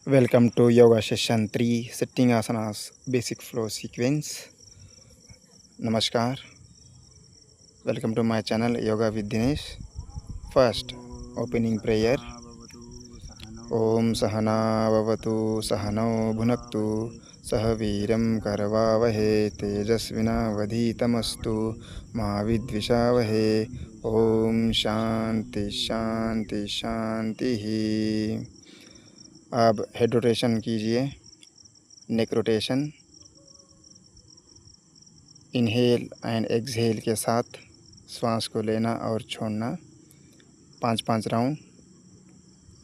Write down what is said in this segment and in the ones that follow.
Welcome to Yoga Session 3 Sitting Asanas Basic Flow Sequence. Namaskar. Welcome to my channel Yoga with Dinesh. First, opening prayer. Om Sahana Bhavatu Sahano Bhunaktu Sahaviram Karavavahe Tejasvina Vadhitamastu Mahavidvishavahe. Om Shanti Shanti Shanti. अब head rotation कीजिए, neck rotation. Inhale and exhale के साथ श्वास को लेना और छोड़ना 5-5 round,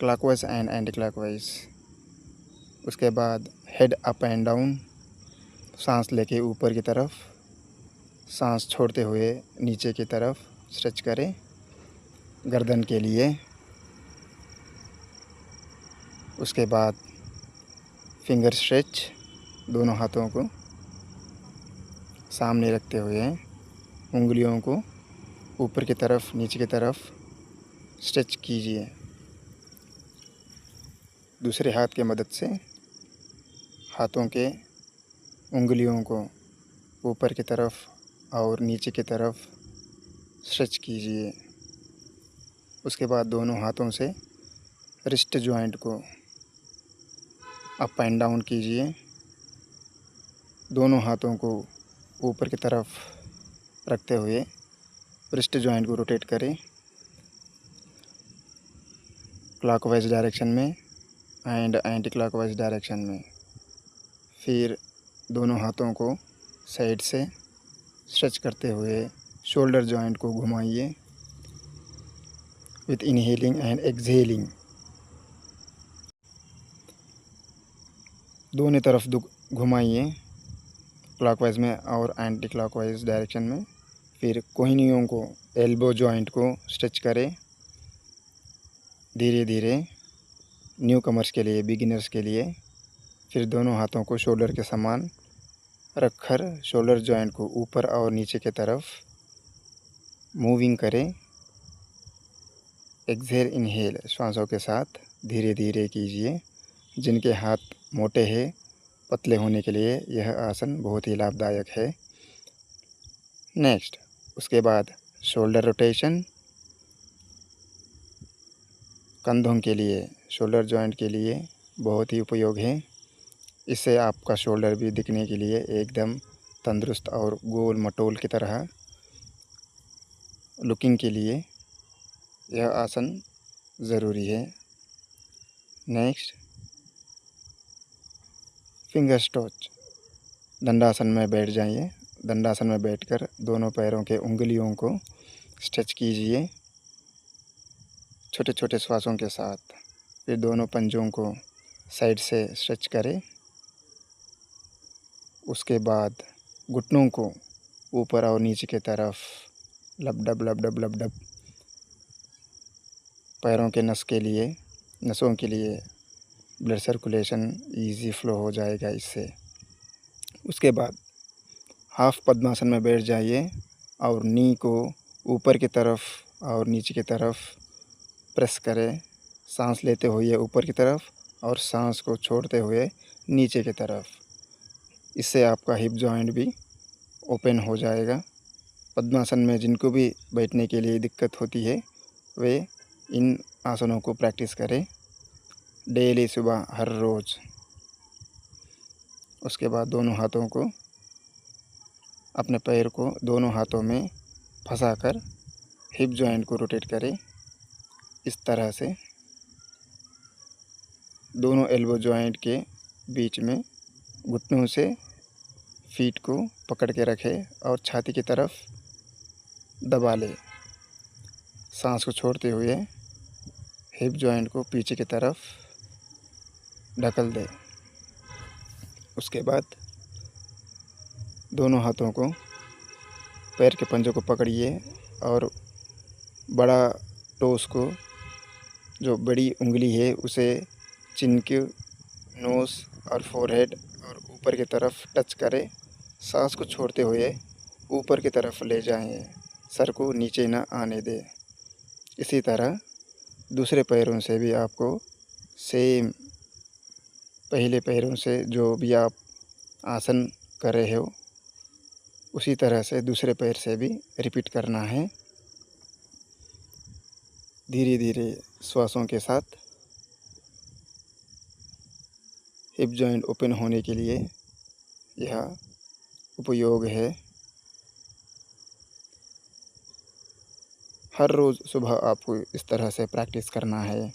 clockwise and anti clockwise. उसके बाद हेड अप एंड डाउन, सांस लेके ऊपर की तरफ, सांस छोड़ते हुए नीचे की तरफ स्ट्रेच करें। गर्दन के लिए। उसके बाद फिंगर स्ट्रेच, दोनों हाथों को सामने रखते हुए उंगलियों को ऊपर की तरफ नीचे की तरफ स्ट्रेच कीजिए। दूसरे हाथ की मदद से हाथों के उंगलियों को ऊपर की तरफ और नीचे की तरफ स्ट्रेच कीजिए। उसके बाद दोनों हाथों से रिस्ट जॉइंट को अप एंड डाउन कीजिए। दोनों हाथों को ऊपर की तरफ रखते हुए रिस्ट जॉइंट को रोटेट करें क्लॉकवाइज डायरेक्शन में एंड एंटी क्लॉकवाइज डायरेक्शन में। फिर दोनों हाथों को साइड से स्ट्रेच करते हुए शोल्डर जॉइंट को घुमाइए विथ इनहेलिंग एंड एक्सहेलिंग। दोनों तरफ घुमाइए क्लॉकवाइज में और एंटी क्लॉकवाइज डायरेक्शन में। फिर कोहनियों को, एल्बो जॉइंट को स्ट्रेच करें धीरे धीरे, न्यू कमर्स के लिए, बिगिनर्स के लिए। फिर दोनों हाथों को शोल्डर के समान रखकर शोल्डर जॉइंट को ऊपर और नीचे की तरफ मूविंग करें। एक्सहेल इनहेल श्वासों के साथ धीरे धीरे कीजिए। जिनके हाथ मोटे हैं, पतले होने के लिए यह आसन बहुत ही लाभदायक है। नेक्स्ट, उसके बाद शोल्डर रोटेशन। कंधों के लिए, शोल्डर जॉइंट के लिए बहुत ही उपयोग है। इससे आपका शोल्डर भी दिखने के लिए एकदम तंदुरुस्त और गोल मटोल की तरह लुकिंग के लिए यह आसन ज़रूरी है। Next, finger stretch. दंडासन में बैठ जाइए। दंडासन में बैठकर दोनों पैरों के उंगलियों को स्ट्रेच कीजिए छोटे छोटे श्वासों के साथ। फिर दोनों पंजों को साइड से स्ट्रेच करें। उसके बाद घुटनों को ऊपर और नीचे की तरफ लब डब लब डब लब डब। पैरों के नसों के लिए ब्लड सर्कुलेशन इजी फ्लो हो जाएगा इससे। उसके बाद हाफ पद्मासन में बैठ जाइए और नी को ऊपर की तरफ और नीचे की तरफ प्रेस करें। सांस लेते हुए ऊपर की तरफ और सांस को छोड़ते हुए नीचे की तरफ। इससे आपका हिप जॉइंट भी ओपन हो जाएगा। पद्मासन में जिनको भी बैठने के लिए दिक्कत होती है वे इन आसनों को प्रैक्टिस करें डेली, सुबह हर रोज़। उसके बाद दोनों हाथों को, अपने पैर को दोनों हाथों में फंसाकर हिप जॉइंट को रोटेट करें इस तरह से। दोनों एल्बो जॉइंट के बीच में घुटनों से फीट को पकड़ के रखें और छाती की तरफ दबा लें। सांस को छोड़ते हुए हिप जॉइंट को पीछे की तरफ ढकल दें। उसके बाद दोनों हाथों को पैर के पंजों को पकड़िए और बड़ा टोस को, जो बड़ी उंगली है, उसे चिन के नोज़ और फोरहेड और ऊपर की तरफ टच करें। सांस को छोड़ते हुए ऊपर की तरफ ले जाएं, सर को नीचे ना आने दें। इसी तरह दूसरे पैरों से भी आपको सेम पहले पैरों से जो भी आप आसन कर रहे हो उसी तरह से दूसरे पैर से भी रिपीट करना है। धीरे धीरे श्वासों के साथ हिप जॉइंट ओपन होने के लिए यह उपयोग है। हर रोज़ सुबह आपको इस तरह से प्रैक्टिस करना है।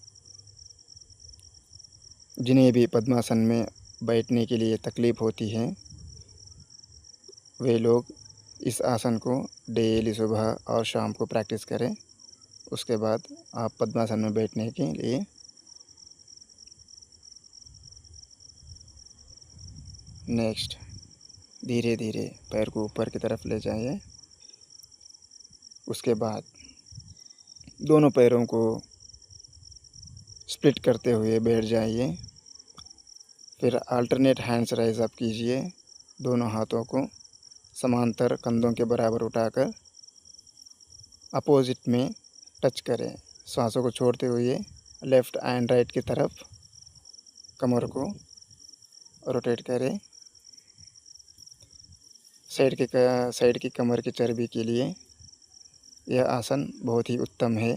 जिन्हें भी पद्मासन में बैठने के लिए तकलीफ़ होती है वे लोग इस आसन को डेली सुबह और शाम को प्रैक्टिस करें। उसके बाद आप पद्मासन में बैठने के लिए नेक्स्ट धीरे धीरे पैर को ऊपर की तरफ ले जाइए। उसके बाद दोनों पैरों को स्प्लिट करते हुए बैठ जाइए। फिर अल्टरनेट हैंड्स राइज अप कीजिए। दोनों हाथों को समांतर कंधों के बराबर उठाकर अपोजिट में टच करें। सांसों को छोड़ते हुए लेफ़्ट एंड राइट की तरफ कमर को रोटेट करें। साइड की कमर की चर्बी के लिए यह आसन बहुत ही उत्तम है।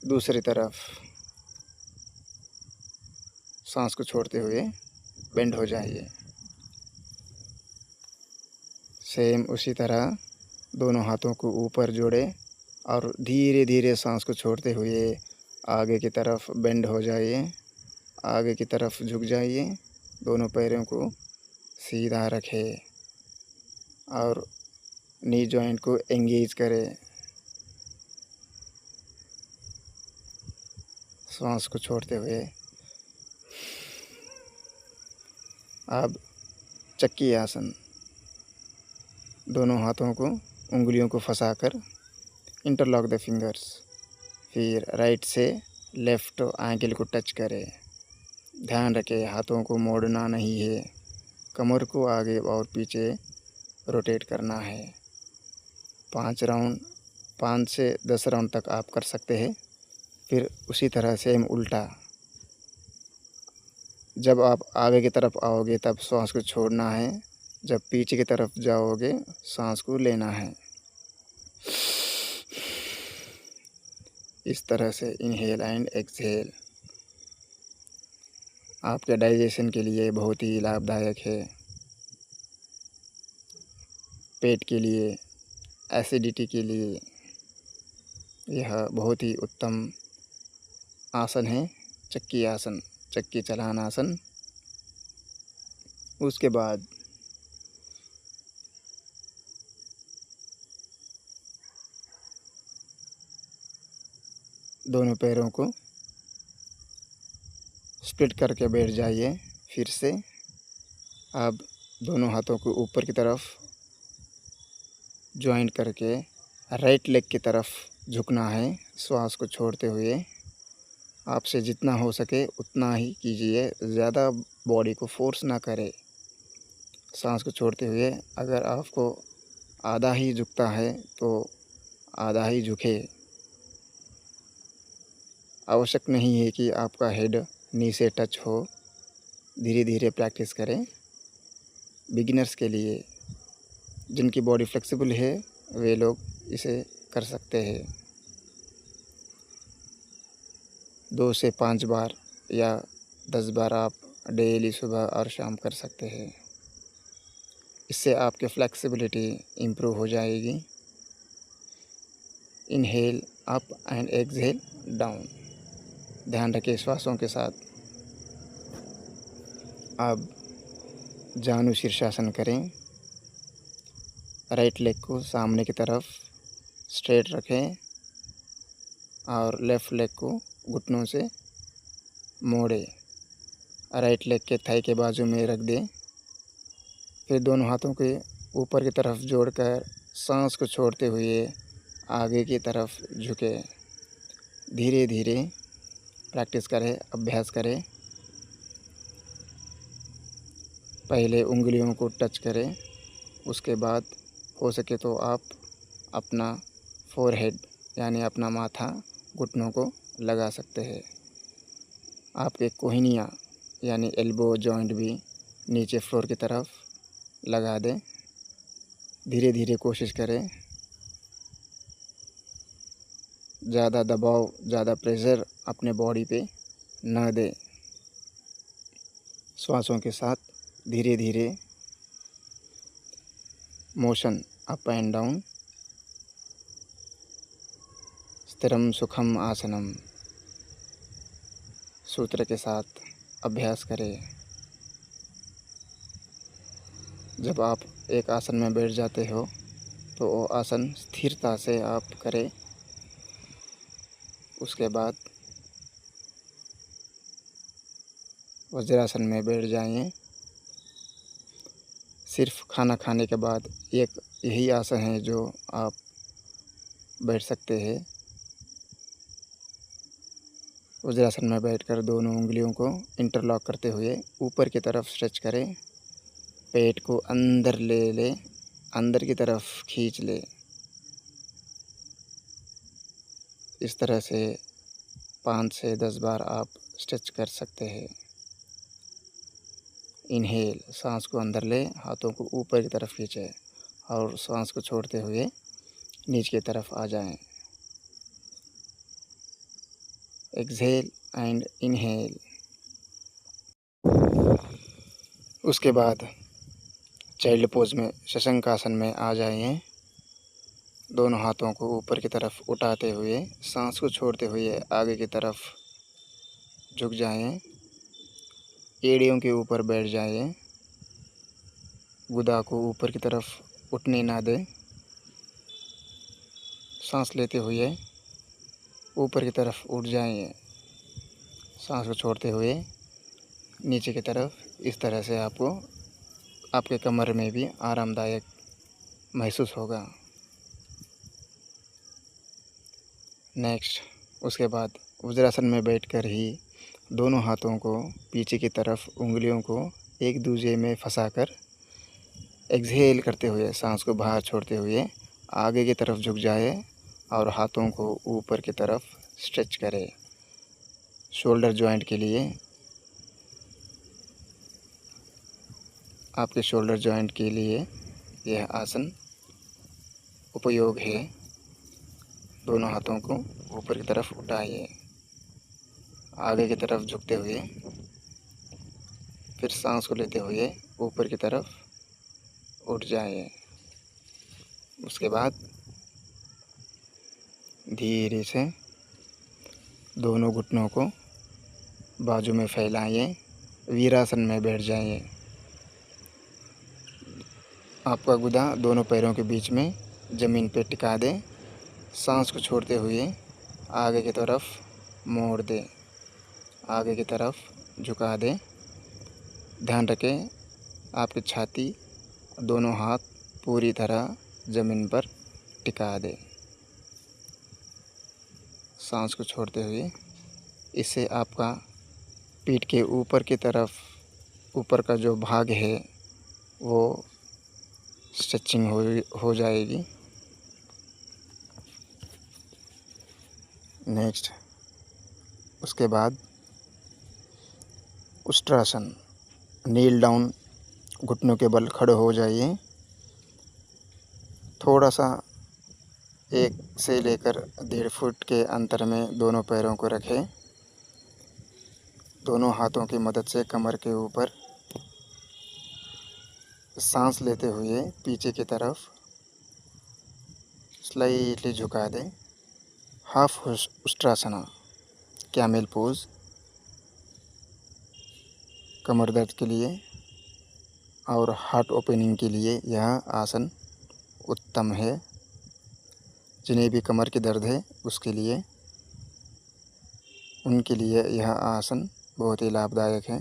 दूसरी तरफ सांस को छोड़ते हुए बेंड हो जाइए। सेम उसी तरह दोनों हाथों को ऊपर जोड़ें और धीरे धीरे सांस को छोड़ते हुए आगे की तरफ बेंड हो जाइए। आगे की तरफ झुक जाइए। दोनों पैरों को सीधा रखें और नी जॉइंट को एंगेज करें। सांस को छोड़ते हुए अब चक्की आसन। दोनों हाथों को उंगलियों को फंसाकर इंटरलॉक द फिंगर्स। फिर राइट से लेफ़्ट एंकल को टच करें। ध्यान रखें हाथों को मोड़ना नहीं है। कमर को आगे और पीछे रोटेट करना है। 5 से 10 राउंड तक आप कर सकते हैं। फिर उसी तरह से हम उल्टा। जब आप आगे की तरफ आओगे तब सांस को छोड़ना है। जब पीछे की तरफ जाओगे सांस को लेना है। इस तरह से इनहेल एंड एक्सहेल आपके डाइजेशन के लिए बहुत ही लाभदायक है। पेट के लिए, एसिडिटी के लिए यह बहुत ही उत्तम आसन है। चक्की आसन, चक्की चलान आसन। उसके बाद दोनों पैरों को स्प्लिट करके बैठ जाइए। फिर से अब दोनों हाथों को ऊपर की तरफ जॉइंट करके राइट लेग की तरफ झुकना है। श्वास को छोड़ते हुए आपसे जितना हो सके उतना ही कीजिए। ज़्यादा बॉडी को फोर्स ना करें। सांस को छोड़ते हुए अगर आपको आधा ही झुकता है तो आधा ही झुके। आवश्यक नहीं है कि आपका हेड नी से टच हो। धीरे धीरे प्रैक्टिस करें। बिगिनर्स के लिए, जिनकी बॉडी फ्लेक्सिबल है वे लोग इसे कर सकते हैं। 2 से 5 बार या 10 बार आप डेली सुबह और शाम कर सकते हैं। इससे आपकी फ्लेक्सिबिलिटी इम्प्रूव हो जाएगी। Inhale up and exhale down. ध्यान रखें श्वासों के साथ। अब जानु शीर्षासन करें। राइट लेग को सामने की तरफ स्ट्रेट रखें और लेफ़्ट लेग को घुटनों से मोड़ें। राइट लेग के थाई के बाजू में रख दें। फिर दोनों हाथों के ऊपर की तरफ जोड़कर सांस को छोड़ते हुए आगे की तरफ झुके। धीरे धीरे प्रैक्टिस करें, अभ्यास करें। पहले उंगलियों को टच करें। उसके बाद हो सके तो आप अपना फोरहेड यानी अपना माथा घुटनों को लगा सकते हैं। आपके कोहनियाँ यानी एल्बो जॉइंट भी नीचे फ्लोर की तरफ लगा दें। धीरे धीरे कोशिश करें, ज़्यादा दबाव, ज़्यादा प्रेशर अपने बॉडी पे ना दें। श्वासों के साथ धीरे धीरे मोशन अप एंड डाउन। स्थिरम सुखम आसनम सूत्र के साथ अभ्यास करें। जब आप एक आसन में बैठ जाते हो तो वो आसन स्थिरता से आप करें। उसके बाद वज्रासन में बैठ जाइए। सिर्फ खाना खाने के बाद एक यही आसन है जो आप बैठ सकते हैं। वज्रासन में बैठकर दोनों उंगलियों को इंटरलॉक करते हुए ऊपर की तरफ स्ट्रेच करें। पेट को अंदर ले ले, अंदर की तरफ खींच ले। इस तरह से 5 से 10 बार आप स्ट्रेच कर सकते हैं। इनहेल, सांस को अंदर ले, हाथों को ऊपर की तरफ खींचे और सांस को छोड़ते हुए नीचे की तरफ आ जाएं। Exhale and inhale. उसके बाद चाइल्ड पोज में शशंकासन में आ जाइए। दोनों हाथों को ऊपर की तरफ उठाते हुए सांस को छोड़ते हुए आगे की तरफ झुक जाएं। एड़ियों के ऊपर बैठ जाइए। गुदा को ऊपर की तरफ उठने ना दें। सांस लेते हुए ऊपर की तरफ उठ जाइए। सांस को छोड़ते हुए नीचे की तरफ। इस तरह से आपको आपके कमर में भी आरामदायक महसूस होगा। नेक्स्ट, उसके बाद वज्रासन में बैठकर ही दोनों हाथों को पीछे की तरफ, उंगलियों को एक दूसरे में फंसाकर एक्सहेल करते हुए सांस को बाहर छोड़ते हुए आगे की तरफ झुक जाए और हाथों को ऊपर की तरफ स्ट्रेच करें। शोल्डर जॉइंट के लिए, आपके शोल्डर जॉइंट के लिए यह आसन उपयोग है। दोनों हाथों को ऊपर की तरफ उठाइए, आगे की तरफ झुकते हुए, फिर सांस को लेते हुए ऊपर की तरफ उठ जाइए। उसके बाद धीरे से दोनों घुटनों को बाजू में फैलाइए। वीरासन में बैठ जाइए। आपका गुदा दोनों पैरों के बीच में ज़मीन पे टिका दें। सांस को छोड़ते हुए आगे की तरफ मोड़ दें, आगे की तरफ झुका दें। ध्यान रखें आपकी छाती, दोनों हाथ पूरी तरह ज़मीन पर टिका दें। सांस को छोड़ते हुए, इससे आपका पीठ के ऊपर की तरफ, ऊपर का जो भाग है वो स्ट्रेचिंग हो जाएगी। नेक्स्ट, उसके बाद उष्ट्रासन, नील डाउन, घुटनों के बल खड़े हो जाइए। थोड़ा सा 1 से लेकर 1.5 फुट के अंतर में दोनों पैरों को रखें। दोनों हाथों की मदद से कमर के ऊपर सांस लेते हुए पीछे की तरफ स्लाइटली झुका दें। हाफ उष्ट्रासना, कैमल पोज, कमर दर्द के लिए और हार्ट ओपनिंग के लिए यह आसन उत्तम है। जिन्हें भी कमर की दर्द है उसके लिए, उनके लिए यह आसन बहुत ही लाभदायक है।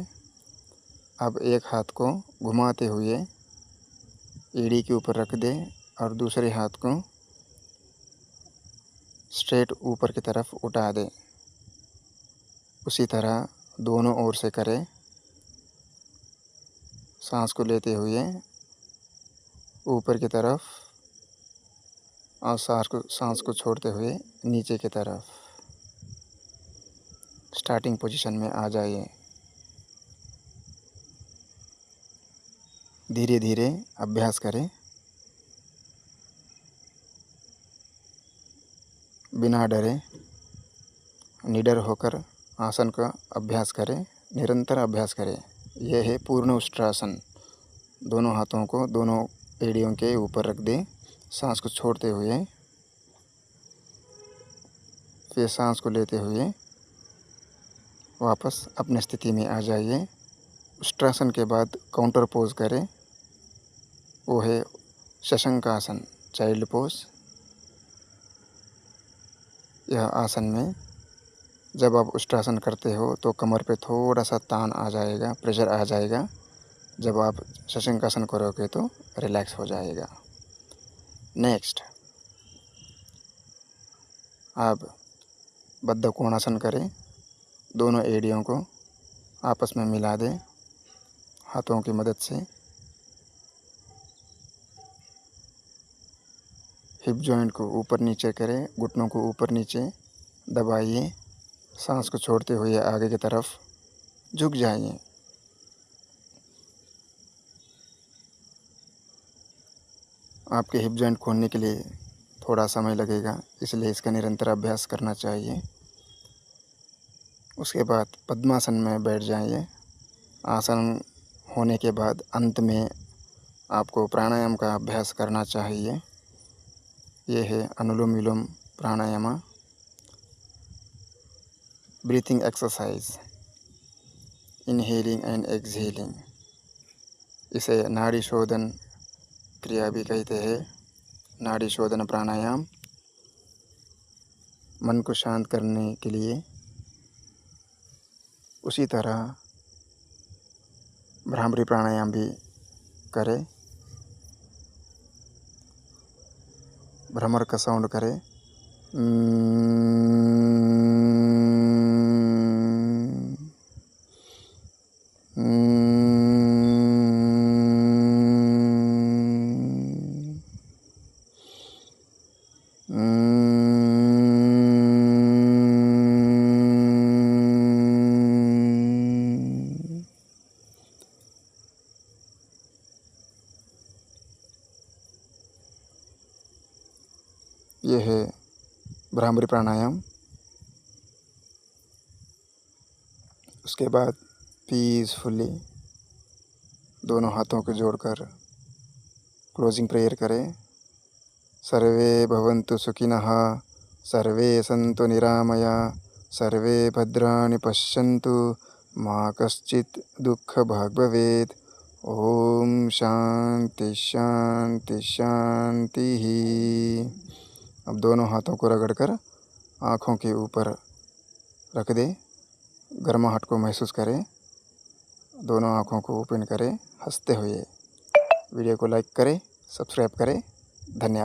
अब एक हाथ को घुमाते हुए एड़ी के ऊपर रख दें और दूसरे हाथ को स्ट्रेट ऊपर की तरफ उठा दें। उसी तरह दोनों ओर से करें। सांस को लेते हुए ऊपर की तरफ और सांस को छोड़ते हुए नीचे की तरफ। स्टार्टिंग पोजीशन में आ जाइए। धीरे धीरे अभ्यास करें, बिना डरे, निडर होकर आसन का अभ्यास करें, निरंतर अभ्यास करें। यह है पूर्ण उष्ट्रासन। दोनों हाथों को दोनों एड़ियों के ऊपर रख दें, सांस को छोड़ते हुए, फिर सांस को लेते हुए वापस अपनी स्थिति में आ जाइए। उष्ट्रासन के बाद काउंटर पोज करें, वो है शशंकासन, चाइल्ड पोज। यह आसन में जब आप उष्ट्रासन करते हो तो कमर पे थोड़ा सा तान आ जाएगा, प्रेशर आ जाएगा। जब आप शशंकासन करोगे तो रिलैक्स हो जाएगा। नेक्स्ट, आप बद्ध कोणासन करें। दोनों एड़ियों को आपस में मिला दें हाथों की मदद से। हिप जॉइंट को ऊपर नीचे करें, घुटनों को ऊपर नीचे दबाइए, सांस को छोड़ते हुए आगे की तरफ झुक जाइए। आपके हिप जॉइंट खोलने के लिए थोड़ा समय लगेगा, इसलिए इसका निरंतर अभ्यास करना चाहिए। उसके बाद पद्मासन में बैठ जाइए। आसन होने के बाद अंत में आपको प्राणायाम का अभ्यास करना चाहिए। ये है Anulom Vilom pranayama, breathing exercise, inhaling and exhaling. इसे नाड़ी शोधन क्रिया भी कहते हैं। नाड़ी शोधन प्राणायाम मन को शांत करने के लिए। उसी तरह भ्रामरी प्राणायाम भी करें। भ्रमर का साउंड करें। यह है भ्रामरी प्राणायाम। उसके बाद पीसफुली दोनों हाथों को जोड़कर क्लोजिंग प्रेयर करें। सर्वे भवन्तु सुखिनः, सर्वे सन्तु निरामया, सर्वे भद्राणि पश्यन्तु, मा कश्चित् दुःखभाग् भवेत्। ओम शांति शांति शांति। अब दोनों हाथों को रगड़कर आँखों के ऊपर रख दें। गर्माहट को महसूस करें। दोनों आँखों को ओपन करें हंसते हुए। वीडियो को लाइक करें, सब्सक्राइब करें। धन्यवाद।